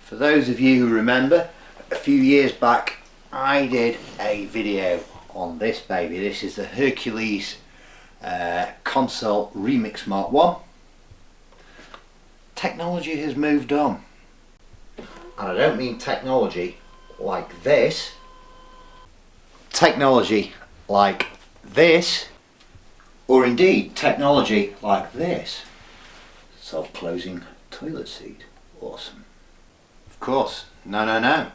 For those of you who remember, a few years back I did a video on this baby. This is the Hercules console RMX Mark 1. Technology has moved on, and I don't mean technology like this. Technology like this, or indeed technology like this. Self-closing toilet seat. Awesome. Of course, no.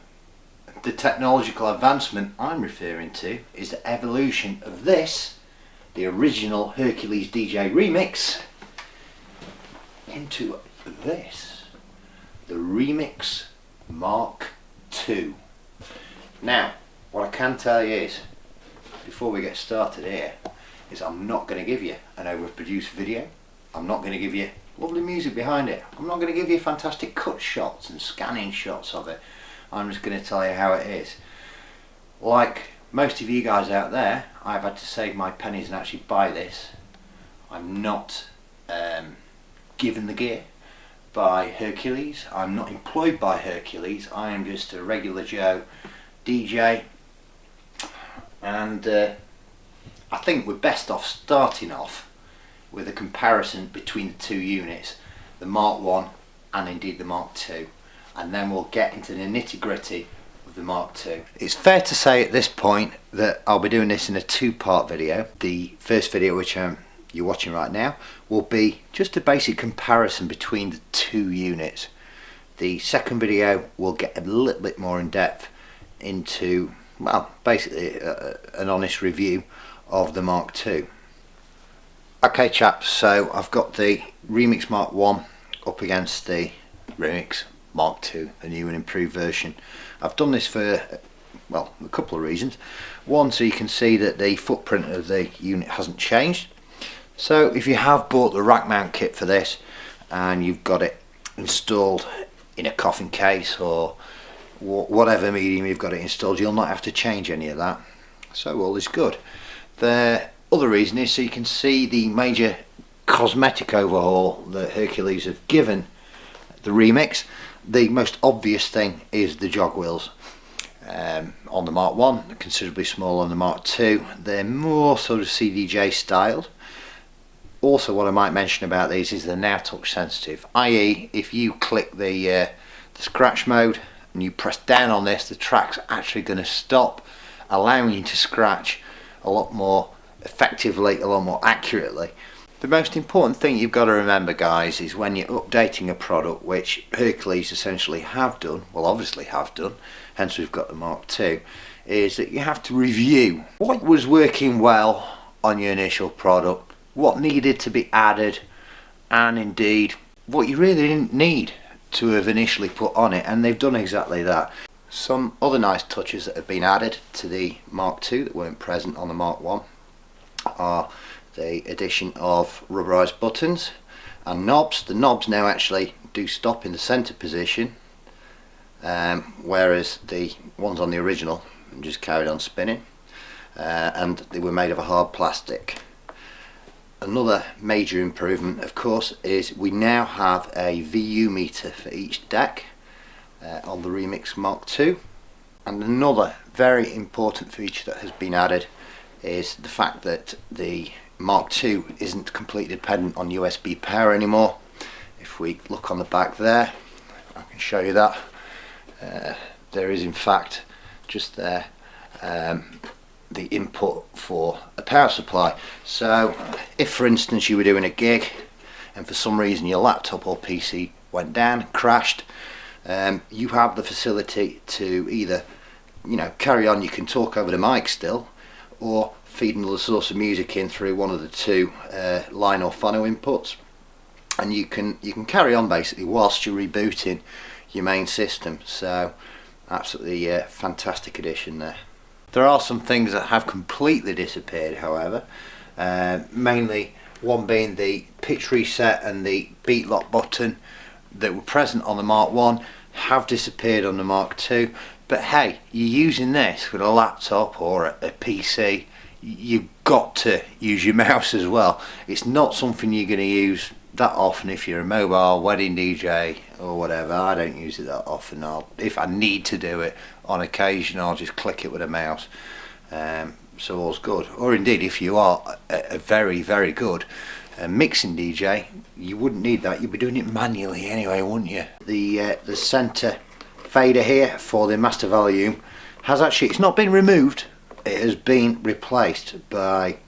The technological advancement I'm referring to is the evolution of this, the original Hercules DJ RMX, into this, the RMX Mark II. Now, what I can tell you is, before we get started here, is I'm not going to give you an overproduced video. I'm not going to give you lovely music behind it. I'm not going to give you fantastic cut shots and scanning shots of it. I'm just going to tell you how it is. Like most of you guys out there, I've had to save my pennies and actually buy this. I'm not given the gear by Hercules. I'm not employed by Hercules. I am just a regular Joe DJ, and I think we're best off starting off with a comparison between the two units, the Mark 1 and indeed the Mark 2, and then we'll get into the nitty-gritty of the Mark 2. It's fair to say at this point that I'll be doing this in a two-part video. The first video, which you're watching right now, will be just a basic comparison between the two units. The second video will get a little bit more in depth into, well, basically an honest review of the Mark II. Okay chaps, so I've got the RMX Mark 1 up against the RMX Mark II, a new and improved version. I've done this for, well, a couple of reasons. One, so you can see that the footprint of the unit hasn't changed. So if you have bought the rack mount kit for this and you've got it installed in a coffin case or whatever medium you've got it installed, you'll not have to change any of that, so all is good. The other reason is so you can see the major cosmetic overhaul that Hercules have given the RMX. The most obvious thing is the jog wheels on the Mark 1, considerably smaller on the Mark 2. They're more sort of CDJ styled. Also, what I might mention about these is they're now touch sensitive, i.e. if you click the scratch mode and you press down on this, the track's actually going to stop, allowing you to scratch a lot more effectively, a lot more accurately. The most important thing you've got to remember, guys, is when you're updating a product, which Hercules essentially have done, well obviously have done, hence we've got the Mark II, is that you have to review what was working well on your initial product, what needed to be added, and indeed what you really didn't need to have initially put on it, and they've done exactly that. Some other nice touches that have been added to the Mark II that weren't present on the Mark 1 are the addition of rubberized buttons and knobs. The knobs now actually do stop in the center position, whereas the ones on the original just carried on spinning, and they were made of a hard plastic. Another major improvement, of course, is we now have a VU meter for each deck on the RMX Mark II. And another very important feature that has been added is the fact that the Mark II isn't completely dependent on USB power anymore. If we look on the back there, I can show you that. There is in fact just there the input for a power supply. So if for instance you were doing a gig and for some reason your laptop or PC went down, crashed, you have the facility to either, you know, carry on, you can talk over the mic still, or feed another source of music in through one of the two line or phono inputs, and you can carry on basically whilst you're rebooting your main system. So absolutely fantastic addition there. There are some things that have completely disappeared, however, mainly one being the pitch reset and the beat lock button that were present on the Mark 1 have disappeared on the Mark II. But hey, you're using this with a laptop or a PC, you've got to use your mouse as well. It's not something you're going to use that often if you're a mobile wedding DJ or whatever. I don't use it that often. If I need to do it on occasion, I'll just click it with a mouse. So all's good. Or indeed, if you are a very, very good mixing DJ, you wouldn't need that. You'd be doing it manually anyway, wouldn't you? The centre fader here for the master volume has actually, it's not been removed, it has been replaced by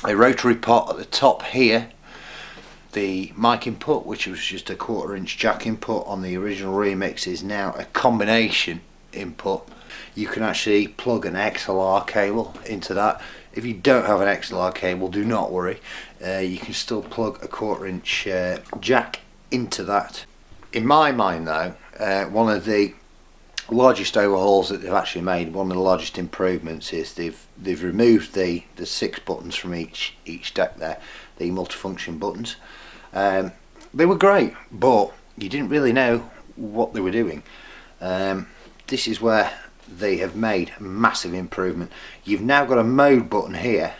a rotary pot at the top here. The mic input, which was just a 1/4 inch jack input on the original remix, is now a combination input. You can actually plug an XLR cable into that. If you don't have an XLR cable, do not worry, you can still plug a 1/4 inch jack into that. In my mind though, one of the largest overhauls that they've actually made, one of the largest improvements, is they've removed the 6 buttons from each deck there, the multifunction buttons. They were great, but you didn't really know what they were doing. This is where they have made a massive improvement. You've now got a mode button here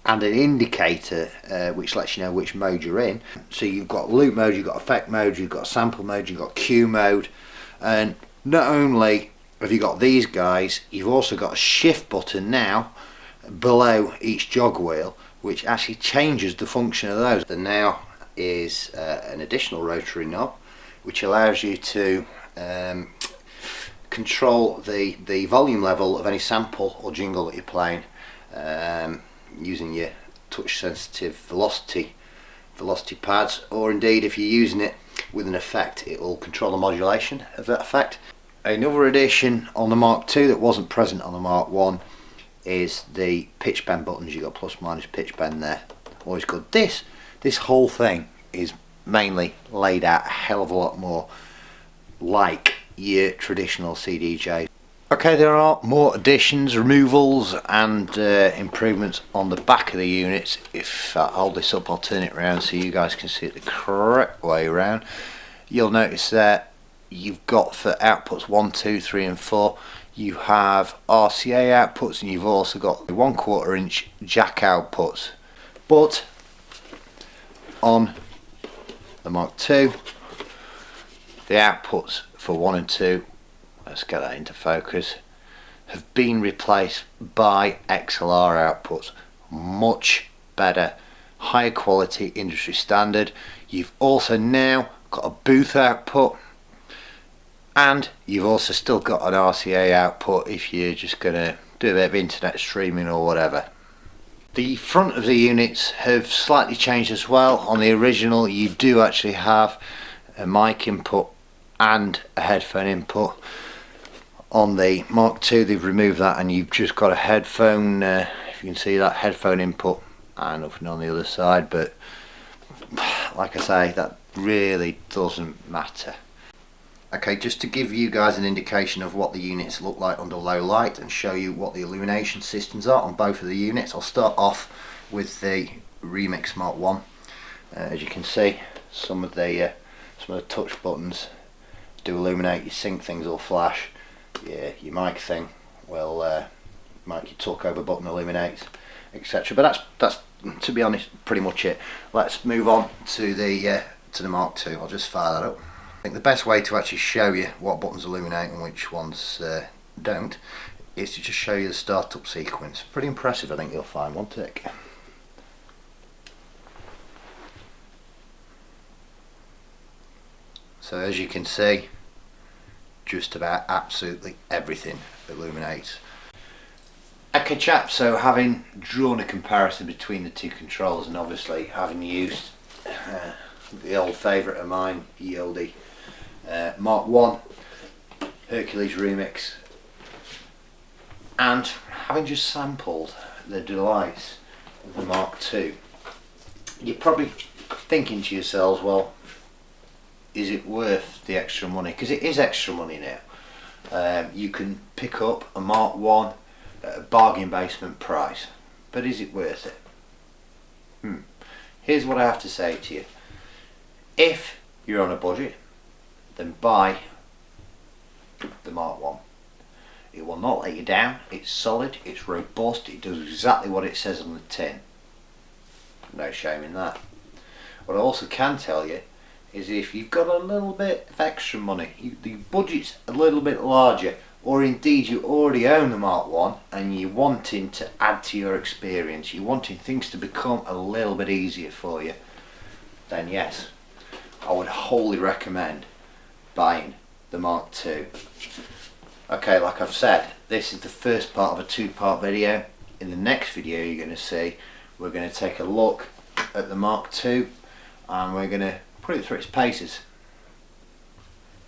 and an indicator which lets you know which mode you're in. So you've got loop mode, you've got effect mode, you've got sample mode, you've got Q mode, and not only have you got these guys, you've also got a shift button now below each jog wheel, which actually changes the function of those. There now is an additional rotary knob which allows you to control the volume level of any sample or jingle that you're playing using your touch sensitive velocity pads, or indeed if you're using it with an effect, it will control the modulation of that effect. Another addition on the Mark II that wasn't present on the Mark I is the pitch bend buttons. You've got plus minus pitch bend there, always good. This whole thing is mainly laid out a hell of a lot more like your traditional CDJ. Okay, there are more additions, removals and improvements on the back of the units. If I hold this up, I'll turn it around so you guys can see it the correct way around. You'll notice that you've got for outputs 1, 2, 3 and 4, you have RCA outputs, and you've also got 1/4 inch jack outputs. But on the Mark II, the outputs for 1 and 2, let's get that into focus, have been replaced by XLR outputs. Much better, higher quality, industry standard. You've also now got a booth output, and you've also still got an RCA output if you're just going to do a bit of internet streaming or whatever. The front of the units have slightly changed as well. On the original you do actually have a mic input and a headphone input. On the Mark II they've removed that, and you've just got a headphone, if you can see that, headphone input, and nothing on the other side. But like I say, that really doesn't matter. Okay, just to give you guys an indication of what the units look like under low light and show you what the illumination systems are on both of the units, I'll start off with the Remix Mark I. As you can see, some of the touch buttons do illuminate. Your sync things will flash. Your mic thing will mic your talk over button illuminates, etc. But that's to be honest pretty much it. Let's move on to the Mark II. I'll just fire that up. I think the best way to actually show you what buttons illuminate and which ones don't is to just show you the startup sequence. Pretty impressive, I think you'll find. One tick. So as you can see, just about absolutely everything illuminates. Okay chaps, so having drawn a comparison between the two controllers, and obviously having used the old favourite of mine, the oldie Mark I Hercules Remix, and having just sampled the delights of the Mark II, you're probably thinking to yourselves, well, is it worth the extra money? Because it is extra money now. You can pick up a Mark I at a bargain basement price, but is it worth it? Here's what I have to say to you. If you're on a budget, then buy the Mark I. It will not let you down. It's solid, it's robust, it does exactly what it says on the tin. No shame in that. What I also can tell you is if you've got a little bit of extra money, the budget's a little bit larger, or indeed you already own the Mark 1 and you're wanting to add to your experience, you're wanting things to become a little bit easier for you, then yes, I would wholly recommend buying the Mark II. Okay, like I've said, this is the first part of a two-part video. In the next video you're going to see, we're going to take a look at the Mark II and we're going to put it through its paces,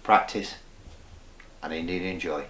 practice and indeed enjoy.